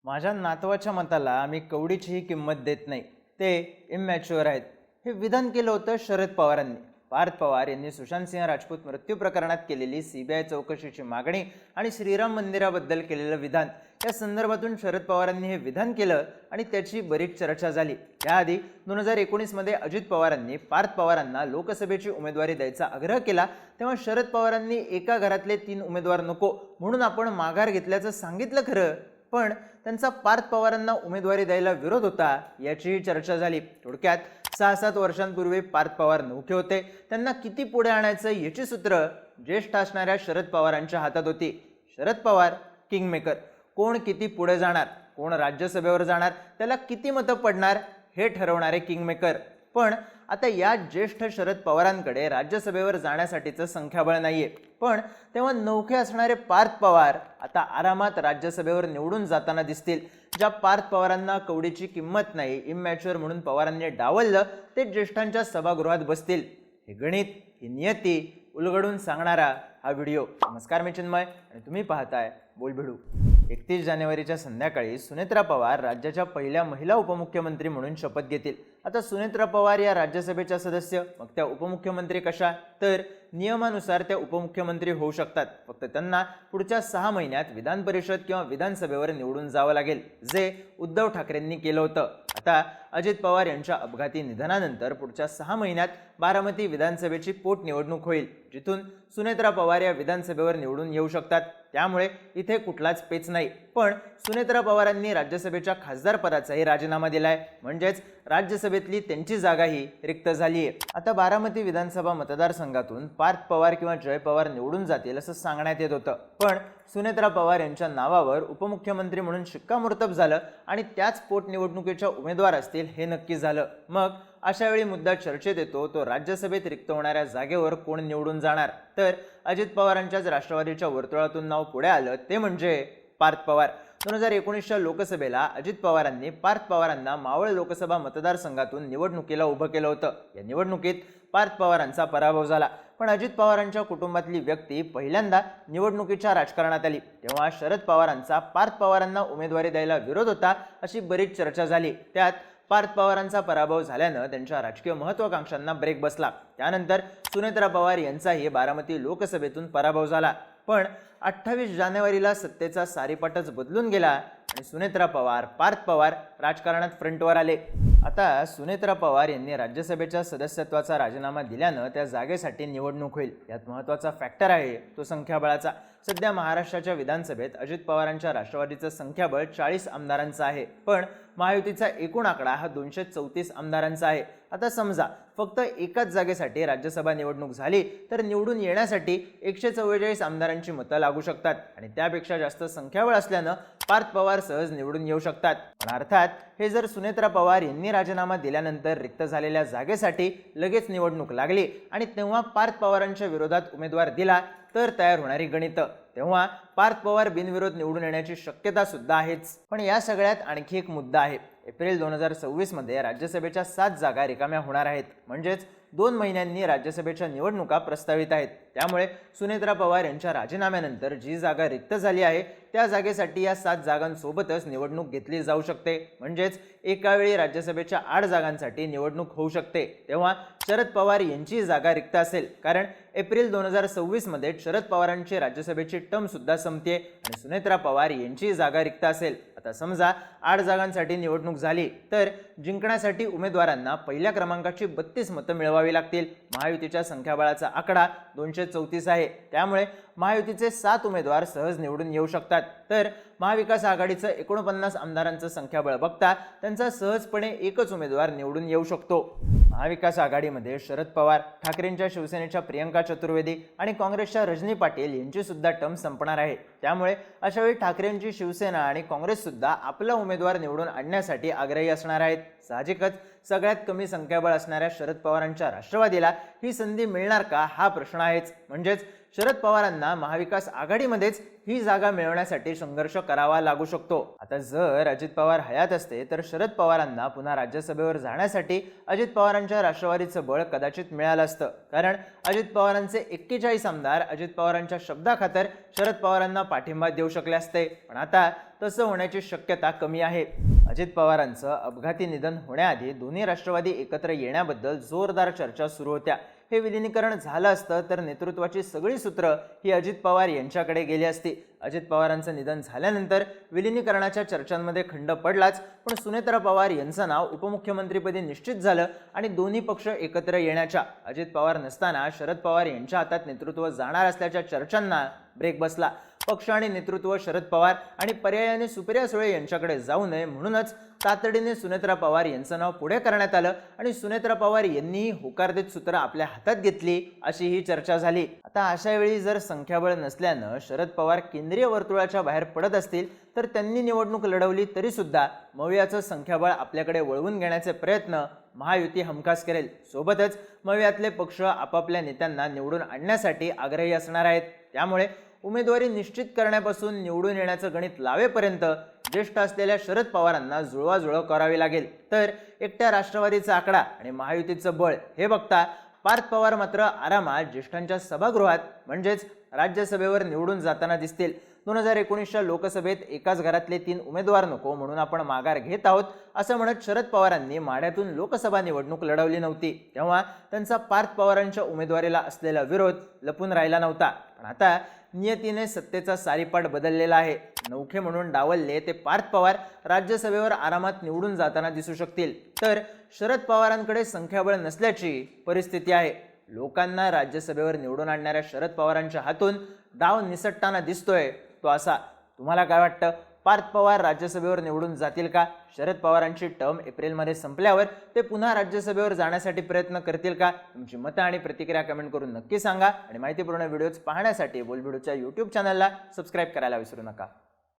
माझ्या नातवाच्या मताला मी कवडीचीही किंमत देत नाही, ते इमॅच्युअर आहेत, हे विधान केलं होतं शरद पवारांनी. पार्थ पवार यांनी सुशांत सिंह राजपूत मृत्यू प्रकरणात केलेली सीबीआय चौकशीची मागणी आणि श्रीराम मंदिराबद्दल केलेलं विधान या संदर्भातून शरद पवारांनी हे विधान केलं आणि त्याची बरीच चर्चा झाली. याआधी 2019 मध्ये अजित पवारांनी पार्थ पवारांना लोकसभेची उमेदवारी द्यायचा आग्रह केला, तेव्हा शरद पवारांनी एका घरातले 3 उमेदवार नको म्हणून आपण माघार घेतल्याचं सांगितलं खरं, पण त्यांचा पार्थ पवारांना उमेदवारी द्यायला विरोध होता याचीही चर्चा झाली. थोडक्यात 6-7 वर्षांपूर्वी पार्थ पवार नौखे होते, त्यांना किती पुढे आणायचं याची सूत्र ज्येष्ठ असणाऱ्या शरद पवारांच्या हातात होती. शरद पवार किंगमेकर, कोण किती पुढे जाणार, कोण राज्यसभेवर जाणार, त्याला किती मतं पडणार हे ठरवणारे किंगमेकर. पण आता या ज्येष्ठ शरद पवारांकडे राज्यसभेवर जाण्यासाठीचं संख्याबळ नाहीये, पण तेव्हा नौखे असणारे पार्थ पवार आता आरामात राज्यसभेवर निवडून जाताना दिसतील. ज्या पार्थ पवारांना कवडीची किंमत नाही, इमॅच्युअर म्हणून पवारांनी डावललं, ते ज्येष्ठांच्या सभागृहात बसतील. हे गणित, ही नियती उलगडून सांगणारा हा व्हिडिओ. नमस्कार, मी चिन्मय आणि तुम्ही पाहताय बोलभिडू. 31 जानेवारीच्या संध्याकाळी सुनेत्रा पवार राज्याच्या पहिल्या महिला उपमुख्यमंत्री म्हणून शपथ घेतील. आता सुनेत्रा पवार या राज्यसभेच्या सदस्य, मग त्या उपमुख्यमंत्री कशा? तर नियमानुसार त्या उपमुख्यमंत्री होऊ शकतात, फक्त त्यांना पुढच्या 6 महिन्यात विधान परिषद किंवा विधानसभेवर निवडून जावं लागेल, जे उद्धव ठाकरेंनी केलं होतं. आता अजित पवार यांच्या अपघाती निधनानंतर पुढच्या 6 महिन्यात बारामती विधानसभेची पोटनिवडणूक होईल, जिथून सुनेत्रा पवार या विधानसभेवर निवडून येऊ शकतात. त्यामुळे इथे कुठलाच पेच नाही. पण सुनेत्रा पवारांनी राज्यसभेच्या खासदार पदाचाही राजीनामा दिलाय, म्हणजेच राज्यसभेतली त्यांची जागाही रिक्त झाली आहे. आता बारामती विधानसभा मतदारसंघातून पार्थ पवार किंवा जय पवार निवडून जातील असं सांगण्यात येत होतं, पण सुनेत्रा पवार यांच्या नावावर उपमुख्यमंत्री म्हणून शिक्कामोर्तब झालं आणि त्याच पोटनिवडणुकीच्या उमेदवार असतील हे नक्की झालं. मग अशा वेळी मुद्दा चर्चेत येतो तो राज्यसभेत रिक्त होणाऱ्या जागेवर कोण निवडून जाणार. तर अजित पवारांच्याच राष्ट्रवादीच्या वर्तुळातून नाव पुढे आलं, ते म्हणजे पार्थ पवार. 2019च्या लोकसभेला अजित पवारांनी पार्थ पवारांना मावळ लोकसभा मतदारसंघातून निवडणुकीला उभं केलं होतं. या निवडणुकीत पार्थ पवारांचा पराभव झाला, पण अजित पवारांच्या कुटुंबातली व्यक्ती पहिल्यांदा निवडणुकीच्या राजकारणात आली. तेव्हा शरद पवारांचा पार्थ पवारांना उमेदवारी द्यायला विरोध होता, अशी बरीच चर्चा झाली. त्यात पार्थ पवारांचा पराभव झाल्यानं त्यांच्या राजकीय महत्त्वाकांक्षांना ब्रेक बसला. त्यानंतर सुनेत्रा पवार यांचाही बारामती लोकसभेतून पराभव झाला. पण 28 जानेवारीला सत्तेचा सारीपाटच बदलून गेला आणि सुनेत्रा पवार, पार्थ पवार राजकारणात फ्रंटवर आले. आता सुनेत्रा पवार यांनी राज्यसभेच्या सदस्यत्वाचा राजीनामा दिल्यानं त्या जागेसाठी निवडणूक होईल. यात महत्त्वाचा फॅक्टर आहे तो संख्याबळाचा. सध्या महाराष्ट्राच्या विधानसभेत अजित पवारांच्या राष्ट्रवादीचं संख्याबळ 40 आमदारांचं आहे, पण महायुतीचा एकूण आकडा हा 234 आमदारांचा आहे. आता समजा फक्त एकाच जागेसाठी राज्यसभा निवडणूक झाली तर निवडून येण्यासाठी 144 आमदारांची मतं लागू शकतात आणि त्यापेक्षा जास्त संख्याबळ असल्यानं पार्थ पवार सहज निवडून येऊ शकतात. पण अर्थात हे जर सुनेत्रा पवार यांनी राजीनामा दिल्यानंतर रिक्त झालेल्या जागेसाठी लगेच निवडणूक लागली आणि तेव्हा पार्थ पवारांच्या विरोधात उमेदवार दिला तर तयार होणारी गणितं, तेव्हा पार्थ पवार बिनविरोध निवडून येण्याची शक्यता सुद्धा आहेच. पण या सगळ्यात आणखी एक मुद्दा आहे. एप्रिल 2026 मध्ये राज्यसभेच्या 7 जागा रिकाम्या होणार आहेत, म्हणजेच 2 महिन्यांनी राज्यसभेच्या निवडणुका प्रस्तावित आहेत. त्यामुळे सुनेत्रा पवार यांच्या राजीनाम्यानंतर जी जागा रिक्त झाली आहे त्या जागेसाठी या 7 जागांसोबतच निवडणूक घेतली जाऊ शकते, म्हणजेच एका वेळी राज्यसभेच्या 8 जागांसाठी निवडणूक होऊ शकते. तेव्हा शरद पवार यांची जागा रिक्त असेल, कारण एप्रिल 2026 मध्ये शरद पवारांची राज्यसभेची टर्म सुद्धा संपते आणि सुनेत्रा पवार यांची जागा रिक्त असेल. आता समजा 8 जागांसाठी निवडणूक झाली तर जिंकण्यासाठी उमेदवारांना पहिल्या क्रमांकाची 32 मतं मिळवावी लागतील. महायुतीच्या संख्याबळाचा आकडा 234 आहे, त्यामुळे महायुतीचे 7 उमेदवार सहज निवडून येऊ शकतात. तर महाविकास आघाडीचं 49 आमदारांचं संख्याबळ बघता त्यांचा सहजपणे एकच उमेदवार निवडून येऊ शकतो. महाविकास आघाडीमध्ये शरद पवार, ठाकरेंच्या शिवसेनेच्या प्रियंका चतुर्वेदी आणि काँग्रेसच्या रजनी पाटील यांची सुद्धा टर्म संपणार आहे. त्यामुळे अशावेळी ठाकरेंची शिवसेना आणि काँग्रेस सुद्धा आपला उमेदवार निवडून आणण्यासाठी आग्रही असणार आहेत. साहजिकच सगळ्यात कमी संख्याबळ असणाऱ्या शरद पवारांच्या राष्ट्रवादीला ही संधी मिळणार का हा प्रश्न आहेच. म्हणजेच शरद पवारांना महाविकास आघाडीमध्येच ही जागा मिळवण्यासाठी संघर्ष करावा लागू शकतो। आता जर अजित पवार हयात असते तर शरद पवारांना पुन्हा राज्यसभेवर जाण्यासाठी अजित पवारांच्या राष्ट्रवादीचं बळ कदाचित मिळालं असतं, कारण अजित पवारांचे 41 आमदार अजित पवारांच्या शब्दाखातर शरद पवारांना पाठिंबा देऊ शकले असते। पण आता तसं होण्याची शक्यता कमी आहे। अजित पवारांचं अपघाती निधन होण्याआधी दोन्ही राष्ट्रवादी एकत्र येण्याबद्दल जोरदार चर्चा सुरू होत्या। हे विलीनीकरण झालं असतं तर नेतृत्वाची सगळी सूत्र ही अजित पवार यांच्याकडे गेली असती। अजित पवारांचं निधन झाल्यानंतर विलीनीकरणाच्या चर्चांमध्ये खंड पडलाच, पण सुनेत्रा पवार यांचं नाव उपमुख्यमंत्रीपदी निश्चित झालं आणि दोन्ही पक्ष एकत्र येण्याच्या, अजित पवार नसताना शरद पवार यांच्या हातात नेतृत्व जाणार असल्याच्या चर्चांना ब्रेक बसला। पक्ष आणि नेतृत्व शरद पवार आणि पर्यायाने सुप्रिया सुळे यांच्याकडे जाऊ नये म्हणूनच तातडीने सुनेत्रा पवार यांचं नाव पुढे करण्यात आलं आणि सुनेत्रा पवार यांनीही होकार देत सूत्र आपल्या हातात घेतली, अशी ही चर्चा झाली। आता अशा वेळी जर संख्याबळ नसल्यानं शरद पवार केंद्रीय वर्तुळाच्या बाहेर पडत असतील तर त्यांनी निवडणूक लढवली तरी सुद्धा मवियाचं संख्याबळ आपल्याकडे वळवून घेण्याचे प्रयत्न महायुती हमखास करेल। सोबतच मवियातले पक्ष आपापल्या नेत्यांना निवडून आणण्यासाठी आग्रही असणार आहेत। त्यामुळे उमेदवारी निश्चित करण्यापासून निवडून येण्याचं गणित लावेपर्यंत ज्येष्ठ असलेल्या शरद पवारांना जुळवाजुळव करावी लागेल। तर एकट्या राष्ट्रवादीचा आकडा आणि महायुतीचं बळ हे बघता पार्थ पवार मात्र आरामात ज्येष्ठांच्या सभागृहात म्हणजेच राज्यसभेवर निवडून जाताना दिसतील। 2019च्या लोकसभेत एकाच घरातले 3 उमेदवार नको म्हणून आपण माघार घेत आहोत असं म्हणत शरद पवारांनी माढ्यातून लोकसभा निवडणूक लढवली नव्हती, तेव्हा त्यांचा पार्थ पवारांच्या उमेदवारीला असलेला विरोध लपून राहिला नव्हता। पण आता नियतीने सत्तेचा सारीपाट बदललेला आहे। नौखे म्हणून डावलले ते पार्थ पवार राज्यसभेवर आरामात निवडून जाताना दिसू शकतील, तर शरद पवारांकडे संख्याबळ नसल्याची परिस्थिती आहे। लोकांना राज्यसभेवर निवडून आणणाऱ्या शरद पवारांच्या हातून डाव निसटताना दिसतोय तो असा। तुम्हाला काय वाटतं? पार्थ पवार राज्यसभेवर निवडून जातील का? शरद पवारांची टर्म एप्रिलमध्ये संपल्यावर ते पुन्हा राज्यसभेवर जाण्यासाठी प्रयत्न करतील का? तुमची मतं आणि प्रतिक्रिया कमेंट करून नक्की सांगा आणि माहितीपूर्ण व्हिडिओज पाहण्यासाठी बोलबिडूच्या YouTube चॅनलला सबस्क्राईब करायला विसरू नका।